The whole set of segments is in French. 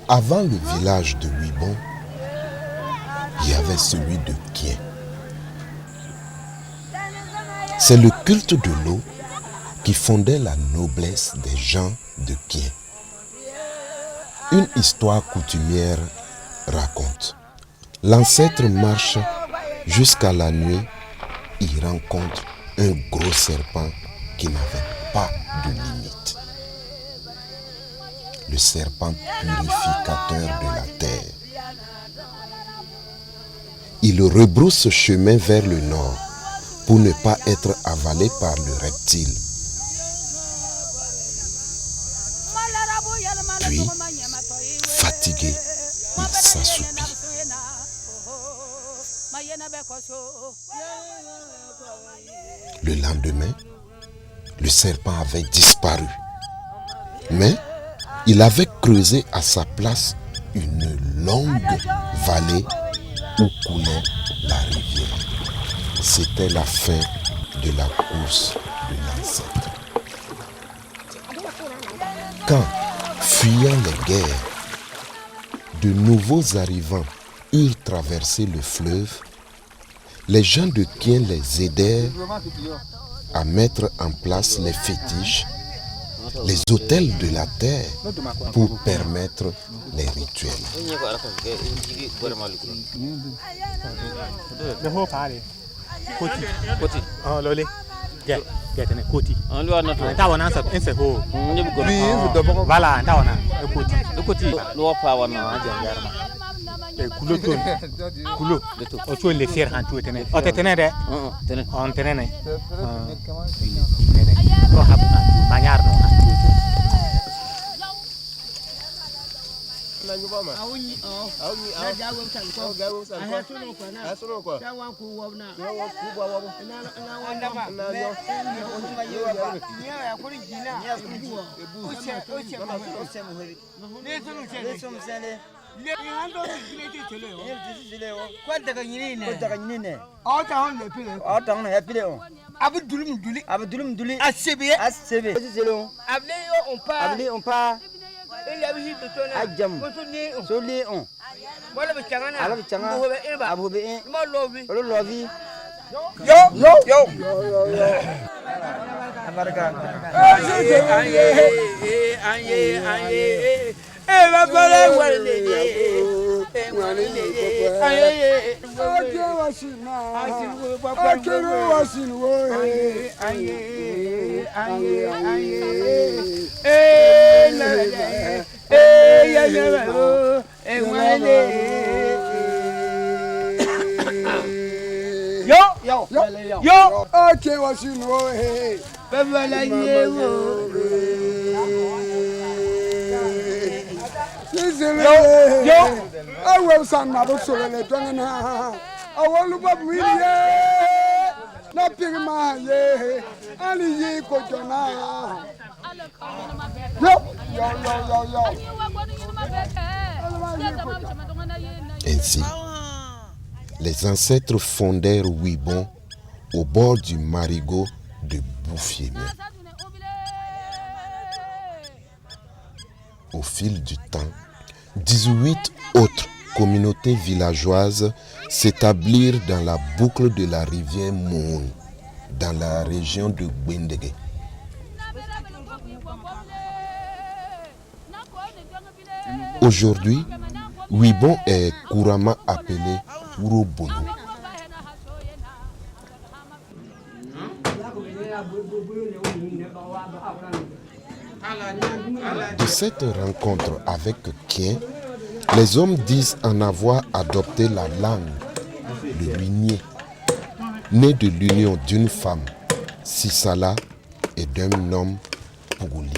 Avant le village de Huibon, il y avait celui de Kien. C'est le culte de l'eau qui fondait la noblesse des gens de Kien. Une histoire coutumière raconte. L'ancêtre marche jusqu'à la nuit, il rencontre un gros serpent qui n'avait pas de limite. Le serpent purificateur de la terre. Il rebrousse chemin vers le nord pour ne pas être avalé par le reptile. Puis, fatigué, il s'assoupit. Le lendemain, le serpent avait disparu. Mais il avait creusé à sa place une longue vallée où coulait la rivière. C'était la fin de la course de l'ancêtre. Quand, fuyant les guerres, de nouveaux arrivants eurent traversé le fleuve, les gens de Kien les aidèrent à mettre en place les fétiches, les autels de la terre pour permettre les rituels. Ainsi, les ancêtres fondèrent Huibon au bord du marigot de Bouffiémé. Au fil du temps, 18 autres communautés villageoises s'établirent dans la boucle de la rivière Moun, dans la région de Gwendege. Aujourd'hui, Huibon est couramment appelé Urobolo. De cette rencontre avec Kien, les hommes disent en avoir adopté la langue, le Luigné, né de l'union d'une femme, Sisala, et d'un homme, Pougouli.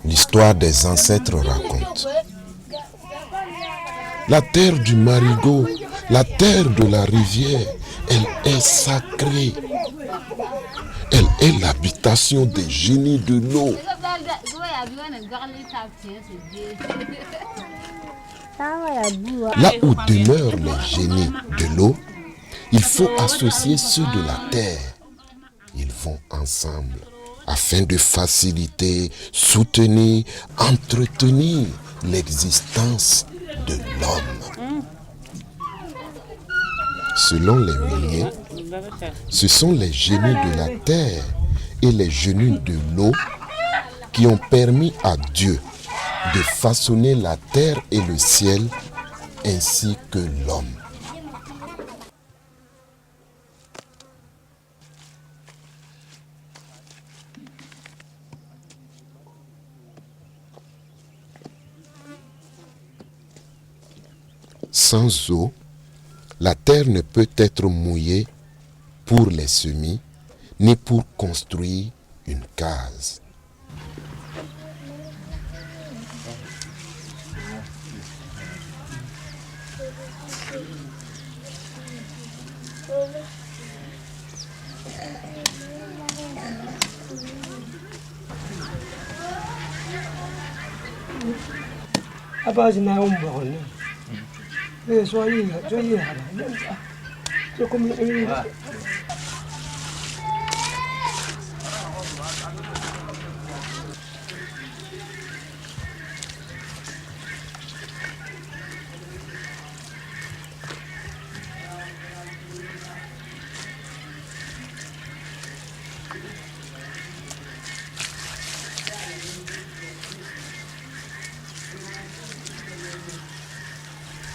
L'histoire des ancêtres raconte. La terre du marigot La terre de la rivière, elle est sacrée. Elle est l'habitation des génies de l'eau. Là où demeurent les génies de l'eau, il faut associer ceux de la terre. Ils vont ensemble afin de faciliter, soutenir, entretenir l'existence de l'homme. Selon les Miniers, ce sont les génies de la terre et les génies de l'eau qui ont permis à Dieu de façonner la terre et le ciel ainsi que l'homme. Sans eau, la terre ne peut être mouillée pour les semis, ni pour construire une case.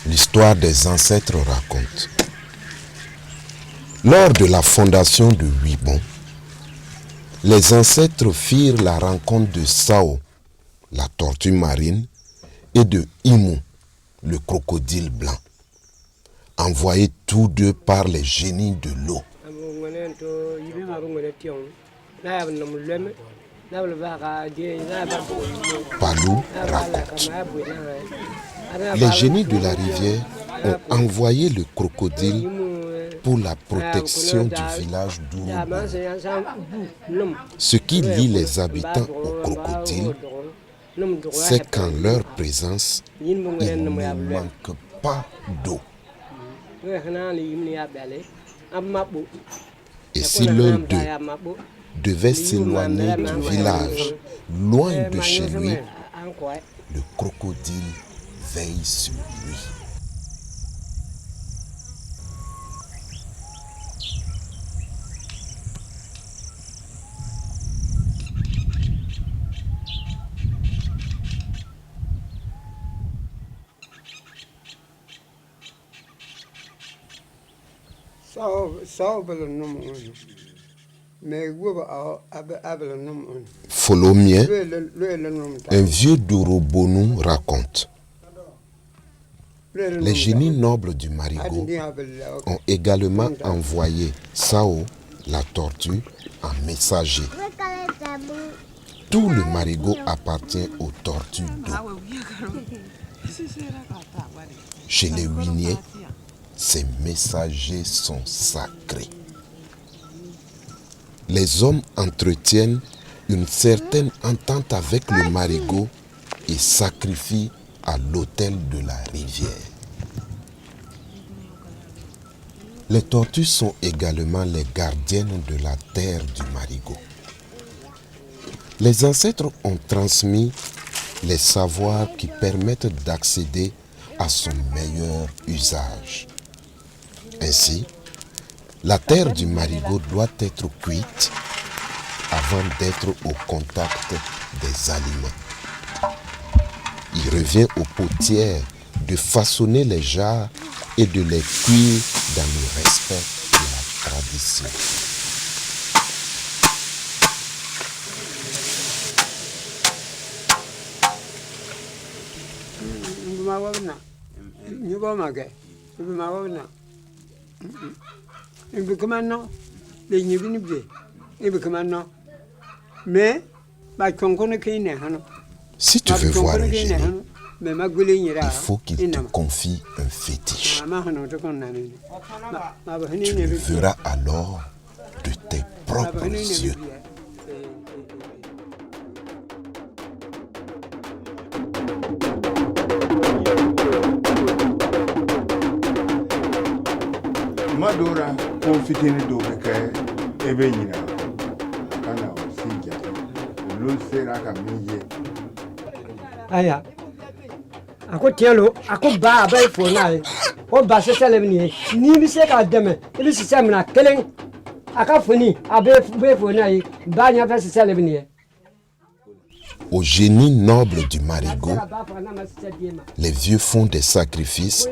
L'histoire des ancêtres raconte. Lors de la fondation de Huibon, les ancêtres firent la rencontre de Sao, la tortue marine, et de Imu, le crocodile blanc, envoyés tous deux par les génies de l'eau. Palou raconte. Les génies de la rivière ont envoyé le crocodile pour la protection du village d'Urubu. Ce qui lie les habitants au crocodile, c'est qu'en leur présence, il ne manque pas d'eau. Et si l'un d'eux devait s'éloigner du village, loin de chez lui, le crocodile veille sur lui. Folomien, un vieux d'Orobonu, raconte. Les génies nobles du Marigot ont également envoyé Sao, la tortue, en messager. Tout le Marigot appartient aux tortues d'eau. Chez les Winiers, ces messagers sont sacrés. Les hommes entretiennent une certaine entente avec le Marigot et sacrifient à l'autel de la rivière. Les tortues sont également les gardiennes de la terre du Marigot. Les ancêtres ont transmis les savoirs qui permettent d'accéder à son meilleur usage. Ainsi, la terre du Marigot doit être cuite avant d'être au contact des aliments. Il revient aux potières de façonner les jarres et de les cuire dans le respect de la tradition. Si tu veux voir un génie, Il faut qu'il te confie un fétiche. Tu le verras alors de tes propres yeux. Madora confitini dobeka ebe nyina kana osinja lo sera ka miye aya ako tielo ako ba ba fo na o ba se sele ni bi se ka deme ibi se na kelen aka foni abe fo na ba nya fa se sele ni. Au génie noble du marigot, les vieux font des sacrifices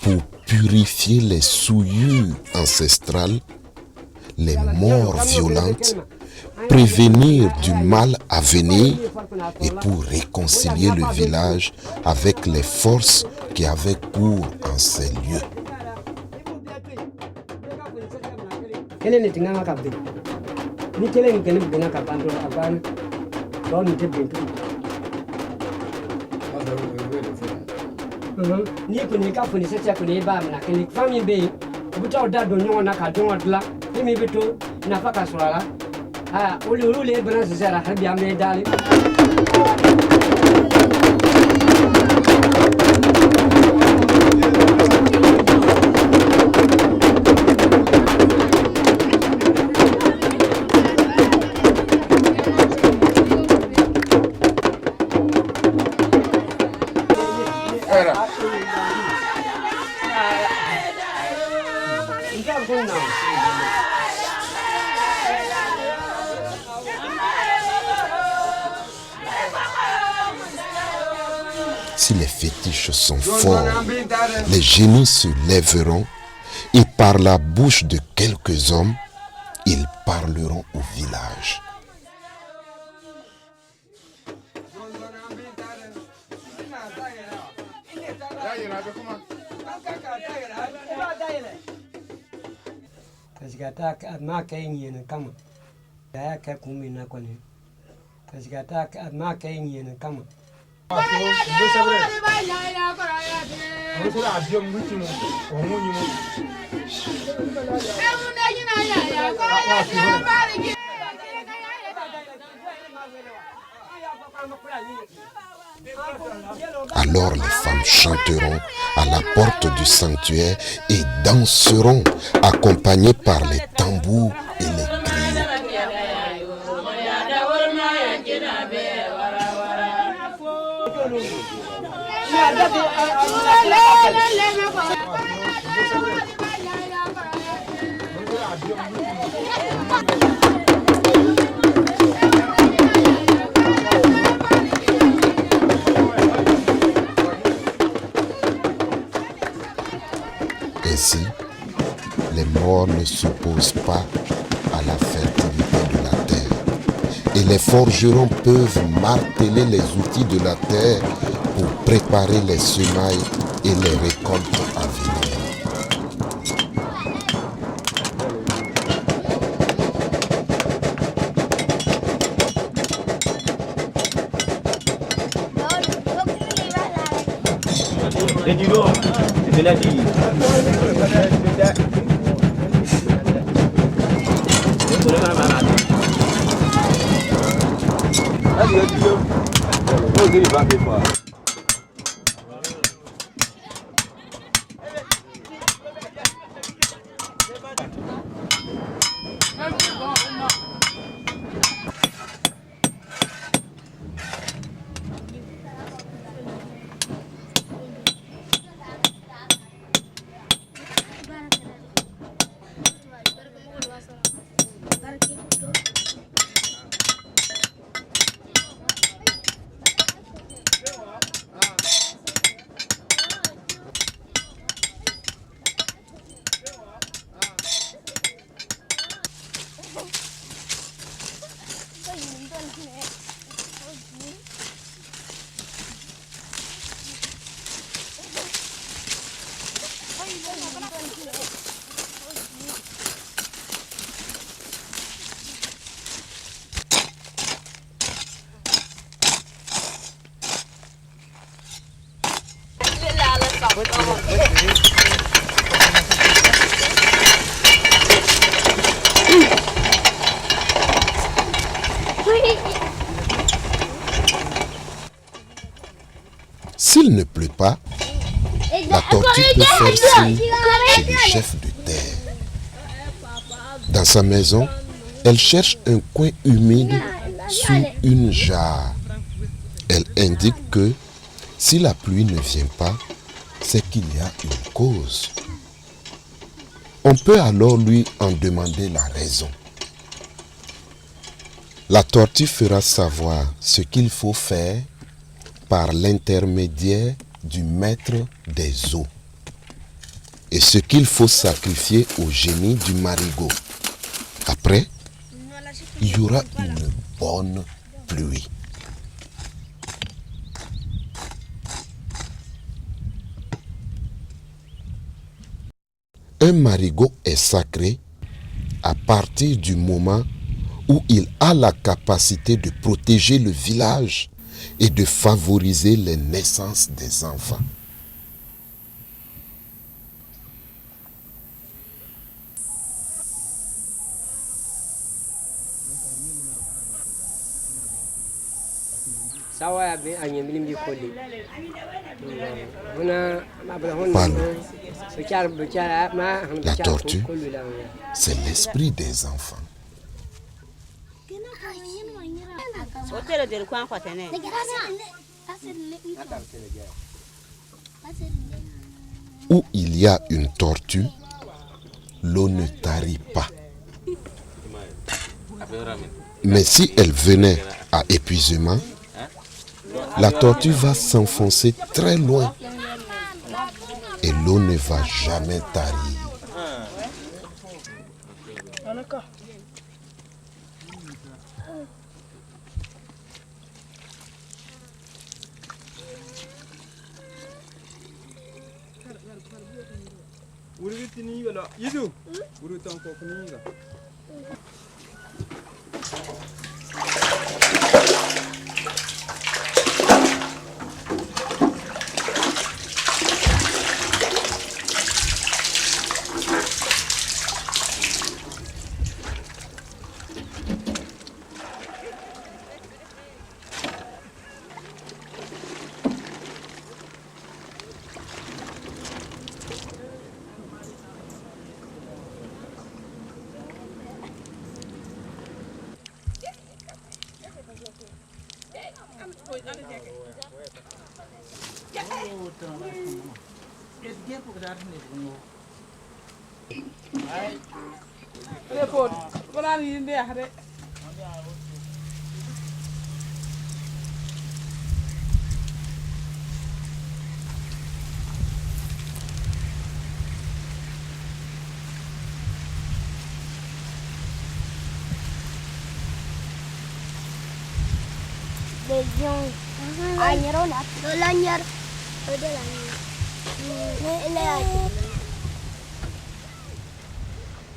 pour purifier les souillures ancestrales, les morts violentes, prévenir du mal à venir et pour réconcilier le village avec les forces qui avaient cours en ces lieux. Ni kuni ka funi se kuni ba na kini fami be buta da do nyo na ka don odla mi bitu na fa ka surala ha uli bana se sera habi amne dali. Si les fétiches sont forts, les génies se lèveront et par la bouche de quelques hommes, ils parleront au village. Alors les femmes chanteront à la porte du sanctuaire et danseront accompagnées par les tambours et les griots. Ainsi, les morts ne s'opposent pas à la fertilité de la terre. Et les forgerons peuvent marteler les outils de la terre pour préparer les semailles et les récoltes à venir. S'il ne pleut pas, la tortue peut faire signe chez le chef de terre. Dans sa maison, elle cherche un coin humide sous une jarre. Elle indique que si la pluie ne vient pas, c'est qu'il y a une cause. On peut alors lui en demander la raison. La tortue fera savoir ce qu'il faut faire par l'intermédiaire du maître des eaux et ce qu'il faut sacrifier au génie du marigot. Après, il y aura une bonne pluie. Un marigot est sacré à partir du moment où il a la capacité de protéger le village et de favoriser les naissances des enfants. Palou, la tortue, c'est l'esprit des enfants. Où il y a une tortue, l'eau ne tarit pas. Mais si elle venait à épuisement, la tortue va s'enfoncer très loin et l'eau ne va jamais tarir.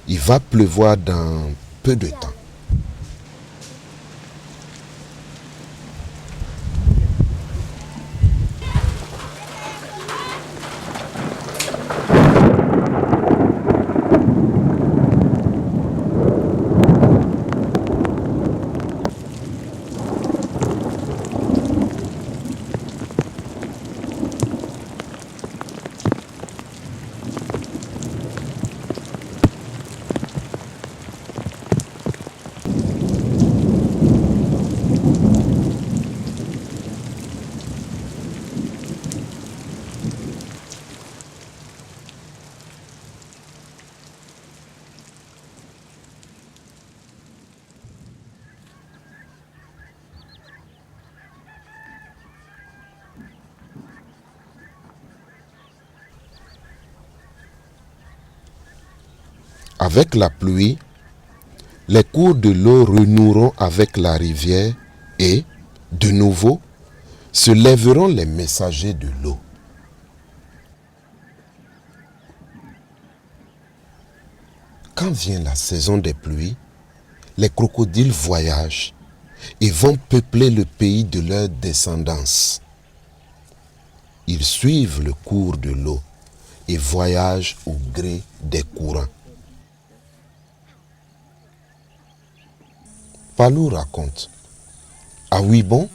Il va pleuvoir dans peu de temps. Avec la pluie, les cours de l'eau renoueront avec la rivière et, de nouveau, se lèveront les messagers de l'eau. Quand vient la saison des pluies, les crocodiles voyagent et vont peupler le pays de leur descendance. Ils suivent le cours de l'eau et voyagent au gré des courants. Palou raconte: ah oui bon,